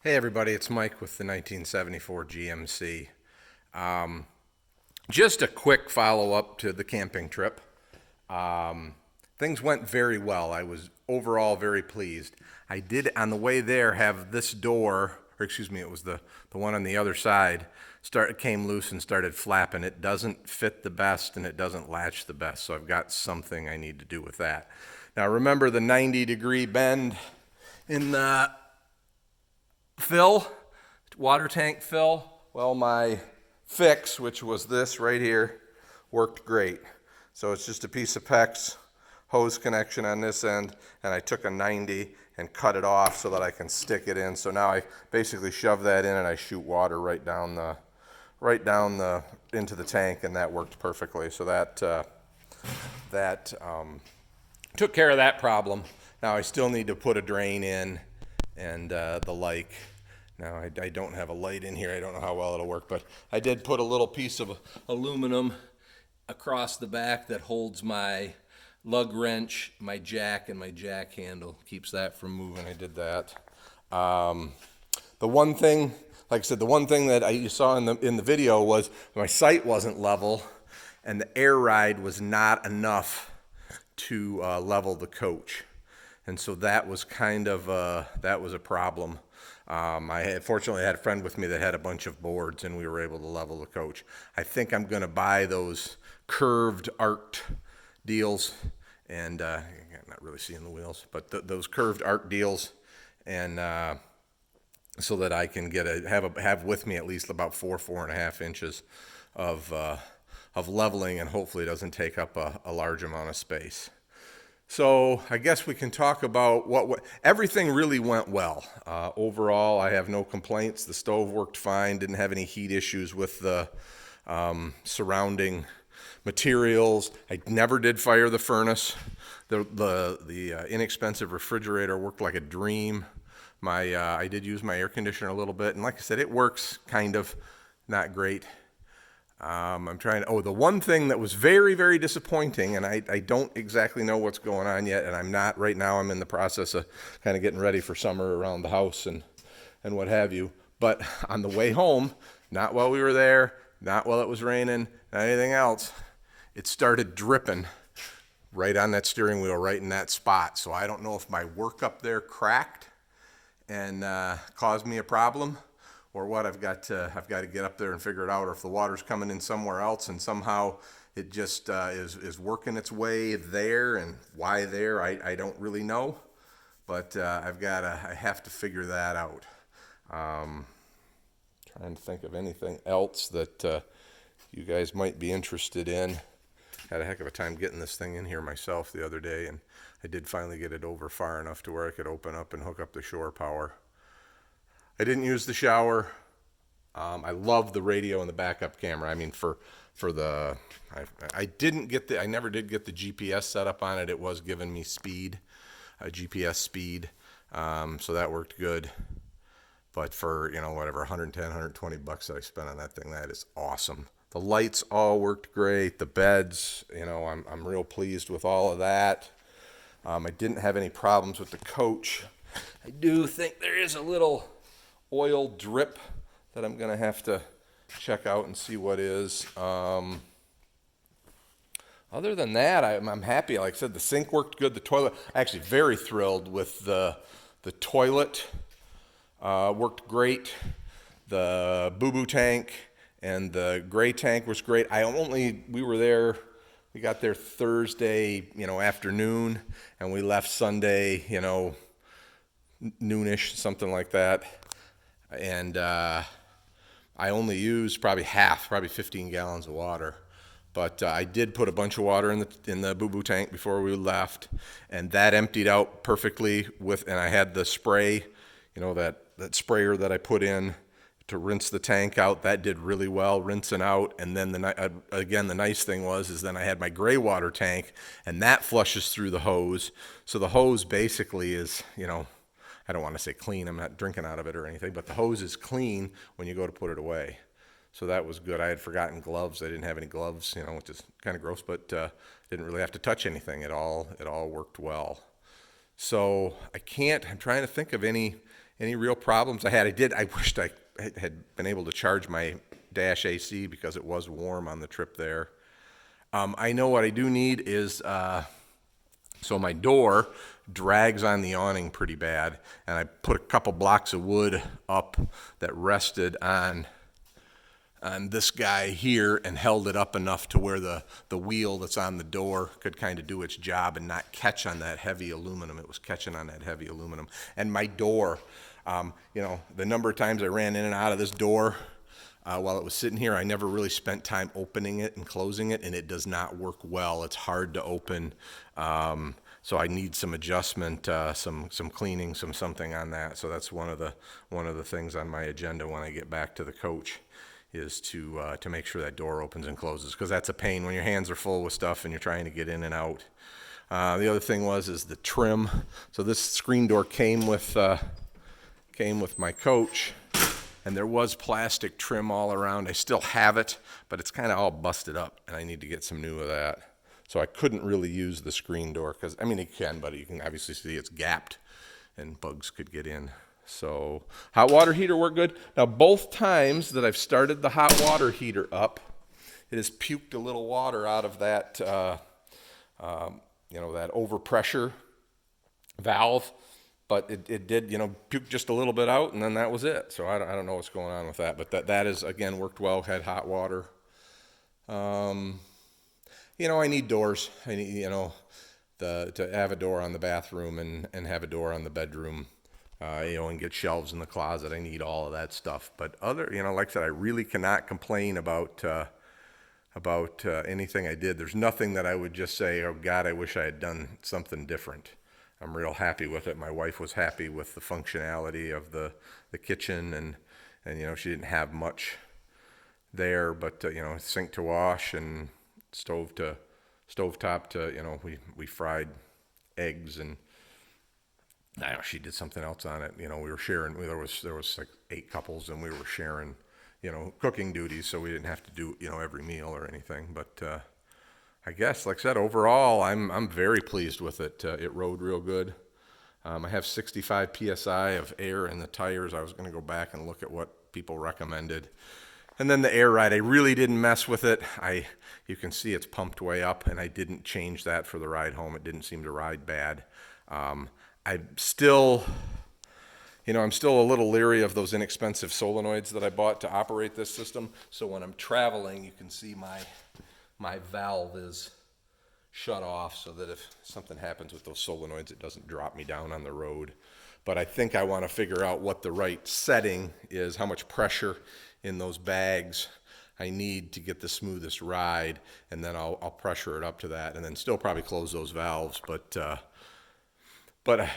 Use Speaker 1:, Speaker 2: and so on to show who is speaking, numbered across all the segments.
Speaker 1: Hey everybody, it's Mike with the 1974 GMC. Just a quick follow-up to the camping trip. Things went very well. I was overall very pleased. I did, on the way there, have this door, or excuse me, it was the one on the other side, came loose and started flapping. It doesn't fit the best and it doesn't latch the best, so I've got something I need to do with that. Now remember the 90-degree bend in the water tank fill? Well, my fix, which was this right here, worked great. So it's just a piece of PEX hose connection on this end, and I took a 90 and cut it off so that I can stick it in. So now I basically shove that in and I shoot water right down into the tank, and that worked perfectly. So that took care of that problem. Now I still need to put a drain in and the like. Now I don't have a light in here. I don't know how well it'll work, but I did put a little piece of aluminum across the back that holds my lug wrench, my jack, and my jack handle. Keeps that from moving. I did that. The one thing, like I said, the one thing that you saw in the video was my sight wasn't level, and the air ride was not enough to level the coach. And so that was kind of that was a problem. Fortunately I had a friend with me that had a bunch of boards, and we were able to level the coach. I think I'm going to buy those curved arced deals, and I'm not really seeing the wheels, but those curved arc deals, and so that I can have with me at least about 4.5 inches of leveling, and hopefully it doesn't take up a large amount of space. So I guess we can talk about everything really went well. Overall, I have no complaints. The stove worked fine, didn't have any heat issues with the surrounding materials. I never did fire the furnace. The inexpensive refrigerator worked like a dream. I did use my air conditioner a little bit, and like I said, it works kind of, not great. The one thing that was very, very disappointing, and I don't exactly know what's going on yet, and right now I'm in the process of kind of getting ready for summer around the house and what have you. But on the way home, not while we were there, not while it was raining, not anything else, it started dripping right on that steering wheel, right in that spot. So I don't know if my work up there cracked and caused me a problem, or what. I've got to get up there and figure it out, or if the water's coming in somewhere else and somehow it just is working its way there, and why there, I don't really know, but I have to figure that out. Trying to think of anything else that you guys might be interested in. Had a heck of a time getting this thing in here myself the other day, and I did finally get it over far enough to where I could open up and hook up the shore power. I didn't use the shower. I love the radio and the backup camera. I mean, I never did get the GPS set up on it. It was giving me speed, GPS speed, so that worked good. But for, whatever, 110, 120 bucks that I spent on that thing, that is awesome. The lights all worked great. The beds, I'm real pleased with all of that. I didn't have any problems with the coach. I do think there is a little oil drip that I'm going to have to check out and see what is. Other than that, I'm happy. Like I said, the sink worked good. The toilet, actually very thrilled with the toilet. Worked great. The boo-boo tank and the gray tank was great. We got there Thursday, afternoon, and we left Sunday, noonish, something like that. And I only used probably 15 gallons of water. But I did put a bunch of water in the boo-boo tank before we left, and that emptied out perfectly and I had the spray, that sprayer that I put in to rinse the tank out. That did really well, rinsing out. And then the nice thing is then I had my gray water tank, and that flushes through the hose. So the hose basically is, I don't want to say clean, I'm not drinking out of it or anything, but the hose is clean when you go to put it away. So that was good. I had forgotten gloves. I didn't have any gloves, which is kind of gross, but didn't really have to touch anything. It all worked well. So I'm trying to think of any any real problems I had. I wished I had been able to charge my dash AC because it was warm on the trip there. I know what I do need is, so my door drags on the awning pretty bad, and I put a couple blocks of wood up that rested on this guy here and held it up enough to where the wheel that's on the door could kind of do its job and not catch on that heavy aluminum. It was catching on that heavy aluminum. And my door, the number of times I ran in and out of this door while it was sitting here, I never really spent time opening it and closing it, and it does not work well. It's hard to open. So I need some adjustment, some cleaning, something on that. So that's one of the things on my agenda when I get back to the coach, is to make sure that door opens and closes, because that's a pain when your hands are full with stuff and you're trying to get in and out. The other thing is the trim. So this screen door came with my coach, and there was plastic trim all around. I still have it, but it's kind of all busted up, and I need to get some new of that. So I couldn't really use the screen door because, I mean, it can, but you can obviously see it's gapped and bugs could get in. So hot water heater worked good. Now, both times that I've started the hot water heater up, it has puked a little water out of that, that overpressure valve. But it did, puke just a little bit out, and then that was it. So I don't know what's going on with that. But that is, again, worked well, had hot water. I need doors. I need, to have a door on the bathroom and have a door on the bedroom, and get shelves in the closet. I need all of that stuff. But like I said, I really cannot complain about anything I did. There's nothing that I would just say, oh God, I wish I had done something different. I'm real happy with it. My wife was happy with the functionality of the kitchen, and she didn't have much there, but sink to wash and stovetop to we fried eggs, and I don't know, she did something else on it. We were sharing. There was like 8 couples, and we were sharing cooking duties, so we didn't have to do every meal or anything. But I guess, like I said, overall, I'm very pleased with it. It rode real good. I have 65 psi of air in the tires. I was going to go back and look at what people recommended. And then the air ride, I really didn't mess with it. You can see it's pumped way up, and I didn't change that for the ride home. It didn't seem to ride bad. I'm still a little leery of those inexpensive solenoids that I bought to operate this system. So when I'm traveling, you can see my valve is shut off so that if something happens with those solenoids, it doesn't drop me down on the road. But I think I want to figure out what the right setting is, how much pressure in those bags I need to get the smoothest ride, and then I'll pressure it up to that, and then still probably close those valves, but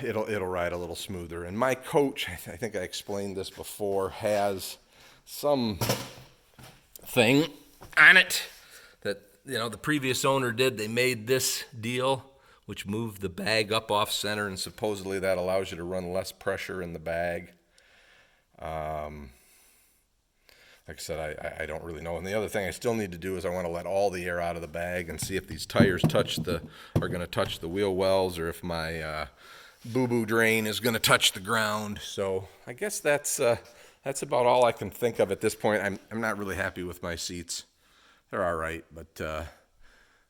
Speaker 1: it'll ride a little smoother. And my coach, I think I explained this before, has some thing on it that the previous owner did. They made this deal which moved the bag up off center, and supposedly that allows you to run less pressure in the bag. Like I said, I don't really know. And the other thing I still need to do is I want to let all the air out of the bag and see if these tires are going to touch the wheel wells, or if my boo-boo drain is going to touch the ground. So I guess that's about all I can think of at this point. I'm not really happy with my seats. They're all right, but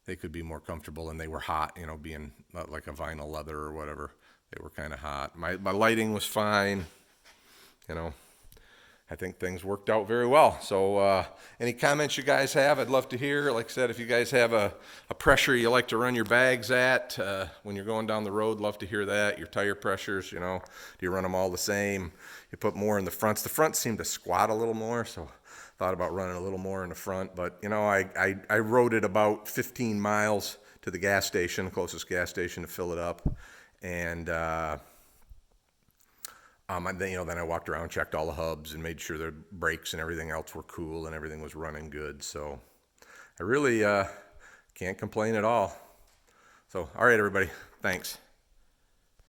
Speaker 1: they could be more comfortable, and they were hot, being like a vinyl leather or whatever. They were kind of hot. My lighting was fine, I think things worked out very well. So any comments you guys have, I'd love to hear. Like I said, if you guys have a pressure you like to run your bags at when you're going down the road, love to hear that. Your tire pressures, do you run them all the same? You put more in the fronts. The fronts seem to squat a little more, so thought about running a little more in the front. But, I rode it about 15 miles to the gas station, closest gas station, to fill it up. And then I walked around, checked all the hubs, and made sure the brakes and everything else were cool and everything was running good. So I really can't complain at all. So, all right, everybody. Thanks.